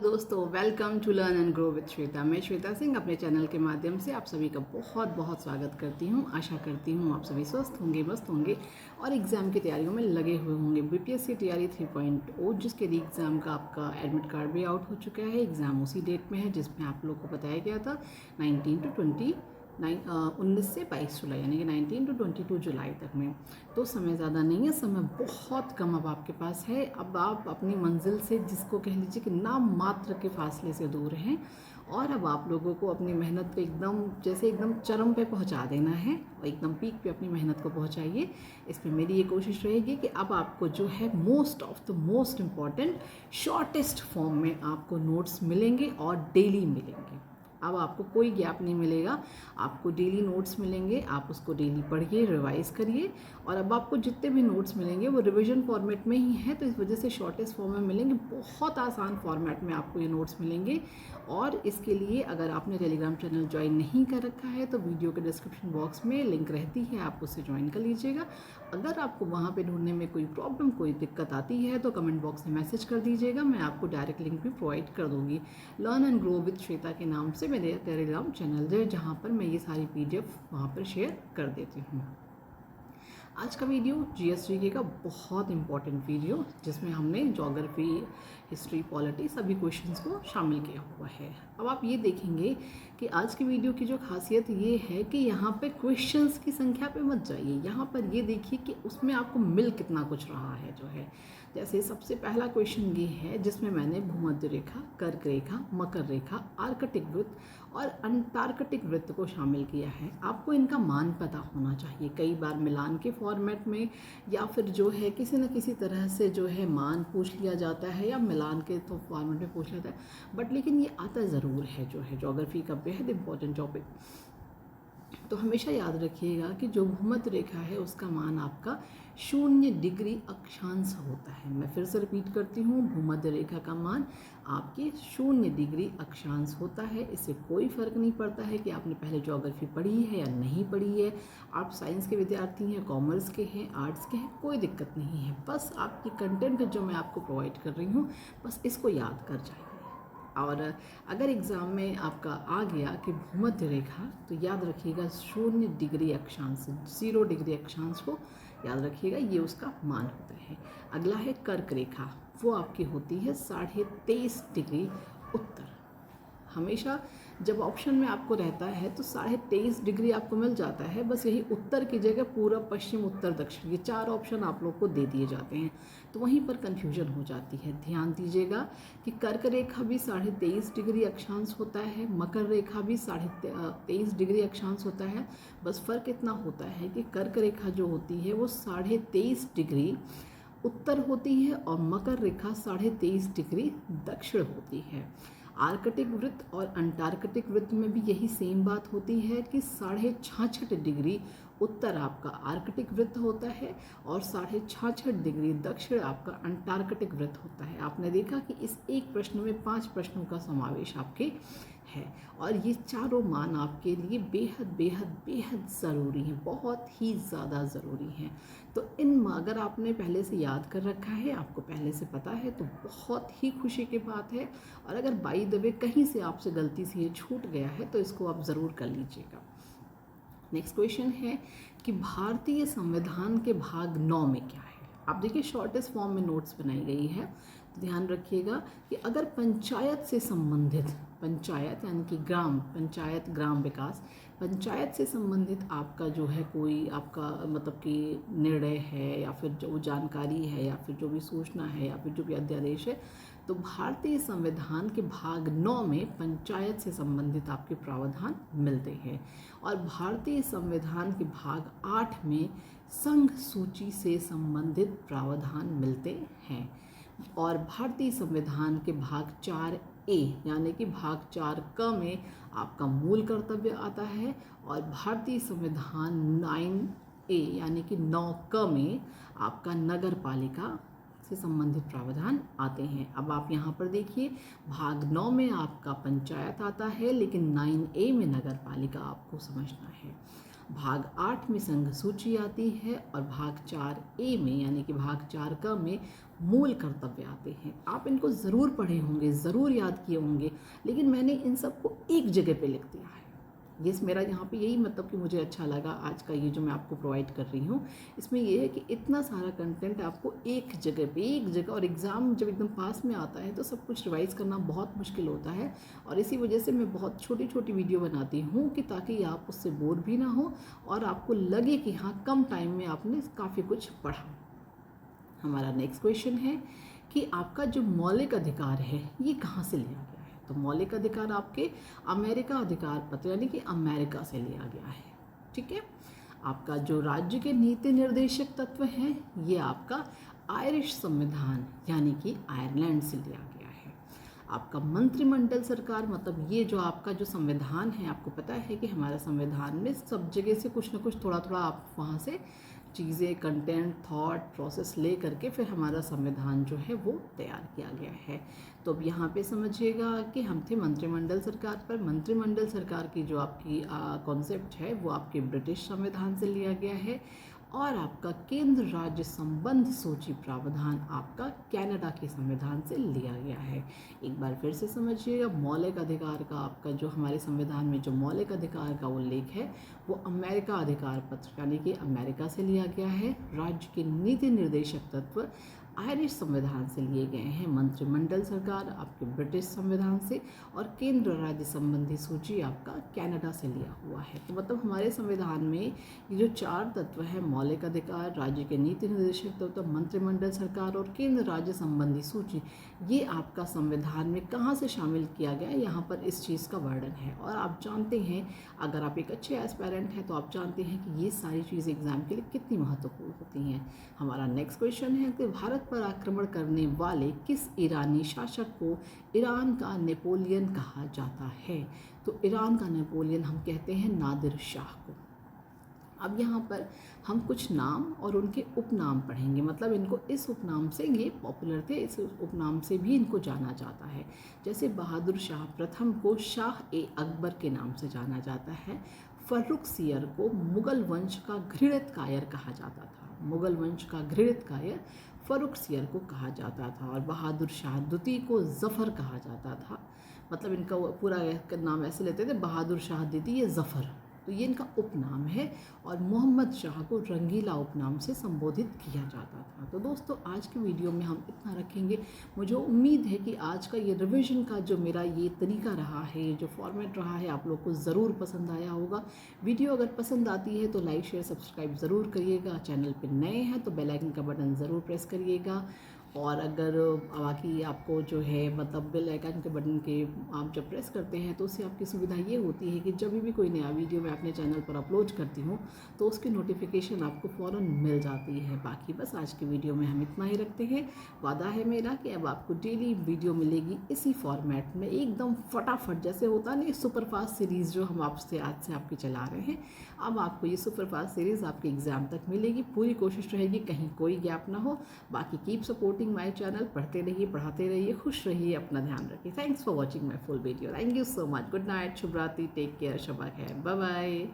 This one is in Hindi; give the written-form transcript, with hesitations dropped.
दोस्तों welcome to learn and grow with Shweta. मैं श्वेता सिंह अपने चैनल के माध्यम से आप सभी का बहुत बहुत स्वागत करती हूं। आशा करती हूं आप सभी स्वस्थ होंगे, मस्त होंगे और एग्ज़ाम की तैयारियों में लगे हुए होंगे। बीपीएससी तैयारी 3.0 जिसके लिए एग्ज़ाम का आपका एडमिट कार्ड भी आउट हो चुका है। एग्ज़ाम उसी डेट में है जिसमें आप लोग को बताया गया था 19 से 22 जुलाई, यानी कि 19 to 22 जुलाई तक में। तो समय ज़्यादा नहीं है, समय बहुत कम अब आपके पास है। अब आप अपनी मंजिल से, जिसको कह लीजिए कि नाम मात्र के फासले से दूर हैं, और अब आप लोगों को अपनी मेहनत को एकदम चरम पे पहुंचा देना है और एकदम पीक पे अपनी मेहनत को पहुंचाइए। इसमें मेरी ये कोशिश रहेगी कि अब आपको जो है मोस्ट इम्पॉर्टेंट शॉर्टेस्ट फॉर्म में आपको नोट्स मिलेंगे और डेली मिलेंगे। अब आपको कोई गैप नहीं मिलेगा, आपको डेली नोट्स मिलेंगे। आप उसको डेली पढ़िए, रिवाइज़ करिए। और अब आपको जितने भी नोट्स मिलेंगे वो रिवीजन फॉर्मेट में ही है, तो इस वजह से शॉर्टेस्ट फॉर्म में मिलेंगे। बहुत आसान फॉर्मेट में आपको ये नोट्स मिलेंगे। और इसके लिए अगर आपने टेलीग्राम चैनल ज्वाइन नहीं कर रखा है तो वीडियो के डिस्क्रिप्शन बॉक्स में लिंक रहती है, आप उससे ज्वाइन कर लीजिएगा। अगर आपको वहाँ पे ढूंढने में कोई प्रॉब्लम, कोई दिक्कत आती है तो कमेंट बॉक्स में मैसेज कर दीजिएगा, मैं आपको डायरेक्ट लिंक भी प्रोवाइड कर दूँगी। Learn and grow with Shweta के नाम से मेरे टेलीग्राम चैनल है, जहाँ पर मैं ये सारी PDF वहाँ पर शेयर कर देती हूँ। आज का वीडियो GSGK का बहुत इंपॉर्टेंट वीडियो, जिसमें हमने ज्योग्राफी, हिस्ट्री, पॉलिटी सभी क्वेश्चंस को शामिल किया हुआ है। अब आप ये देखेंगे कि आज की वीडियो की जो खासियत ये है कि यहाँ पे क्वेश्चंस की संख्या पे मत जाइए। यहाँ पर ये देखिए कि उसमें आपको मिल कितना कुछ रहा है जो है। जैसे सबसे पहला क्वेश्चन ये है जिसमें मैंने भूमध्य रेखा, कर्क रेखा, मकर रेखा, आर्कटिक वृत्त और अंटार्कटिक वृत्त को शामिल किया है। आपको इनका मान पता होना चाहिए। कई बार मिलान के फॉर्मेट में या फिर जो है किसी न किसी तरह से जो है मान पूछ लिया जाता है या मिलान के तो फॉर्मेट में पूछ लेता है, बट लेकिन ये आता ज़रूर है जो है ज्योग्राफी का बेहद इंपॉर्टेंट टॉपिक। तो हमेशा याद रखिएगा कि जो भूमध्य रेखा है उसका मान आपका 0 डिग्री अक्षांश होता है। मैं फिर से रिपीट करती हूँ, भूमध्य रेखा का मान आपके 0 डिग्री अक्षांश होता है। इससे कोई फ़र्क नहीं पड़ता है कि आपने पहले ज्योग्राफी पढ़ी है या नहीं पढ़ी है, आप साइंस के विद्यार्थी हैं, कॉमर्स के हैं, आर्ट्स के हैं, कोई दिक्कत नहीं है। बस आपकी कंटेंट जो मैं आपको प्रोवाइड कर रही हूँ, बस इसको याद कर जाइए। और अगर एग्ज़ाम में आपका आ गया कि भूमध्य रेखा, तो याद रखिएगा 0 डिग्री अक्षांश, 0 डिग्री अक्षांश को याद रखिएगा, ये उसका मान होता है। अगला है कर्क रेखा, वो आपकी होती है 23.5 डिग्री उत्तर। हमेशा जब ऑप्शन में आपको रहता है तो 23.5 डिग्री आपको मिल जाता है, बस यही उत्तर की जगह पूरब, पश्चिम, उत्तर, दक्षिण, ये 4 ऑप्शन आप लोग को दे दिए जाते हैं, तो वहीं पर कन्फ्यूजन हो जाती है। ध्यान दीजिएगा कि कर्क रेखा भी 23.5 डिग्री अक्षांश होता है, मकर रेखा भी 23.5 डिग्री अक्षांश होता है। बस फ़र्क इतना होता है कि कर्क रेखा जो होती है वो 23.5 डिग्री उत्तर होती है और मकर रेखा 23.5 डिग्री दक्षिण होती है। आर्कटिक वृत्त और अंटार्कटिक वृत्त में भी यही सेम बात होती है कि 66.5 डिग्री उत्तर आपका आर्कटिक वृत्त होता है और 66.5 डिग्री दक्षिण आपका अंटार्कटिक वृत्त होता है। आपने देखा कि इस एक प्रश्न में 5 प्रश्नों का समावेश आपके है और ये चारों मान आपके लिए बेहद बेहद बेहद ज़रूरी हैं, बहुत ही ज़्यादा ज़रूरी हैं। तो इन अगर आपने पहले से याद कर रखा है, आपको पहले से पता है, तो बहुत ही खुशी की बात है। और अगर बाय द वे कहीं से आपसे गलती से ये छूट गया है तो इसको आप ज़रूर कर लीजिएगा। नेक्स्ट क्वेश्चन है कि भारतीय संविधान के भाग 9 में क्या है। आप देखिए शॉर्टेस्ट फॉर्म में नोट्स बनाई गई है, तो ध्यान रखिएगा कि अगर पंचायत से संबंधित, पंचायत यानी कि ग्राम पंचायत, ग्राम विकास, पंचायत से संबंधित आपका जो है कोई आपका मतलब कि निर्णय है या फिर जो जानकारी है या फिर जो भी सूचना है या फिर जो भी अध्यादेश है, तो भारतीय संविधान के भाग 9 में पंचायत से संबंधित आपके प्रावधान मिलते हैं। और भारतीय संविधान के भाग 8 में संघ सूची से संबंधित प्रावधान मिलते हैं। और भारतीय संविधान के भाग 4A यानी कि भाग 4 में आपका मूल कर्तव्य आता है और भारतीय संविधान 9A यानी कि 9 में आपका नगर पालिका से संबंधित प्रावधान आते हैं। अब आप यहाँ पर देखिए भाग 9 में आपका पंचायत आता है, लेकिन 9A में नगर पालिका आपको समझना है। भाग 8 में संघ सूची आती है और भाग 4A में यानी कि भाग 4 में मूल कर्तव्य आते हैं। आप इनको ज़रूर पढ़े होंगे, ज़रूर याद किए होंगे, लेकिन मैंने इन सबको एक जगह पे लिख दिया है। ये मेरा यहाँ पे यही मतलब कि मुझे अच्छा लगा आज का ये जो मैं आपको प्रोवाइड कर रही हूँ, इसमें ये है कि इतना सारा कंटेंट आपको एक जगह और एग्ज़ाम जब एकदम पास में आता है तो सब कुछ रिवाइज़ करना बहुत मुश्किल होता है। और इसी वजह से मैं बहुत छोटी छोटी वीडियो बनाती हूँ कि ताकि आप उससे बोर भी ना हो और आपको लगे कि हाँ कम टाइम में आपने काफ़ी कुछ पढ़ा। हमारा नेक्स्ट क्वेश्चन है कि आपका जो मौलिक अधिकार है ये कहाँ से लिया गया है। तो मौलिक अधिकार आपके अमेरिका अधिकार पत्र यानी कि अमेरिका से लिया गया है। ठीक है। आपका जो राज्य के नीति निर्देशक तत्व हैं ये आपका आयरिश संविधान यानी कि आयरलैंड से लिया गया है। आपका मंत्रिमंडल सरकार मतलब ये जो आपका जो संविधान है, आपको पता है कि हमारा संविधान में सब जगह से कुछ ना कुछ थोड़ा थोड़ा आप वहाँ से चीज़ें, कंटेंट, थॉट, प्रोसेस ले करके फिर हमारा संविधान जो है वो तैयार किया गया है। तो अब यहाँ पे समझिएगा कि हम थे मंत्रिमंडल सरकार पर। मंत्रिमंडल सरकार की जो आपकी कॉन्सेप्ट है वो आपके ब्रिटिश संविधान से लिया गया है और आपका केंद्र राज्य संबंध सूची प्रावधान आपका कनाडा के संविधान से लिया गया है। एक बार फिर से समझिएगा, मौलिक अधिकार का आपका जो हमारे संविधान में जो मौलिक अधिकार का उल्लेख है वो अमेरिका अधिकार पत्र यानी कि अमेरिका से लिया गया है। राज्य के नीति निर्देशक तत्व आयरिश संविधान से लिए गए हैं, मंत्रिमंडल सरकार आपके ब्रिटिश संविधान से और केंद्र राज्य संबंधी सूची आपका कनाडा से लिया हुआ है। तो मतलब हमारे संविधान में ये जो 4 तत्व है, मौलिक अधिकार, राज्य के नीति निर्देशक तत्व, मंत्रिमंडल सरकार और केंद्र राज्य संबंधी सूची, ये आपका संविधान में कहाँ से शामिल किया गया है, यहाँ पर इस चीज़ का वर्णन है। और आप जानते हैं, अगर आप एक अच्छे एस्पायरेंट हैं तो आप जानते हैं कि ये सारी चीज़ें एग्जाम के लिए कितनी महत्वपूर्ण होती हैं। हमारा नेक्स्ट क्वेश्चन है कि भारत पर आक्रमण करने वाले किस ईरानी शासक को ईरान का नेपोलियन कहा जाता है। तो ईरान का नेपोलियन हम कहते हैं नादिर शाह को। अब यहाँ पर हम कुछ नाम और उनके उपनाम पढ़ेंगे, मतलब इनको इस उपनाम से ये पॉपुलर थे, इस उपनाम से भी इनको जाना जाता है। जैसे बहादुर शाह प्रथम को शाह ए अकबर के नाम से जाना जाता है। फर्रुखसियर को मुगल वंश का घृणित कायर कहा जाता था। मुगल वंश का घृणित कायर फर्रुखसियर को कहा जाता था। और बहादुर शाह द्वितीय को जफ़र कहा जाता था, मतलब इनका पूरा नाम ऐसे लेते थे, बहादुर शाह द्वितीय जफ़र, तो ये इनका उपनाम है। और मोहम्मद शाह को रंगीला उपनाम से संबोधित किया जाता था। तो दोस्तों आज के वीडियो में हम इतना रखेंगे। मुझे उम्मीद है कि आज का ये रिवीजन का जो मेरा ये तरीका रहा है, ये जो फॉर्मेट रहा है, आप लोग को ज़रूर पसंद आया होगा। वीडियो अगर पसंद आती है तो लाइक शेयर सब्सक्राइब ज़रूर करिएगा। चैनल पर नए हैं तो बेल आइकन का बटन ज़रूर प्रेस करिएगा। और अगर बाकी आपको जो है मतलब बेल आइकन के बटन के आप जब प्रेस करते हैं तो उससे आपकी सुविधा ये होती है कि जब भी कोई नया वीडियो मैं अपने चैनल पर अपलोड करती हूँ तो उसकी नोटिफिकेशन आपको फ़ौरन मिल जाती है। बाकी बस आज की वीडियो में हम इतना ही रखते हैं। वादा है मेरा कि अब आपको डेली वीडियो मिलेगी इसी फॉर्मेट में, एकदम फटाफट, जैसे होता नहीं सुपरफास्ट सीरीज़ जो हम आपसे आज से आपकी चला रहे हैं। अब आपको ये सुपरफास्ट सीरीज़ आपके एग्ज़ाम तक मिलेगी। पूरी कोशिश रहेगी कहीं कोई गैप ना हो। बाकी कीप सपोर्टिंग माय चैनल, पढ़ते रहिए, पढ़ाते रहिए, खुश रहिए, अपना ध्यान रखिए। Thanks for watching my full video. Thank you so much. Good night, शुभ रात्रि, टेक केयर, शबा खैर, बाय बाय।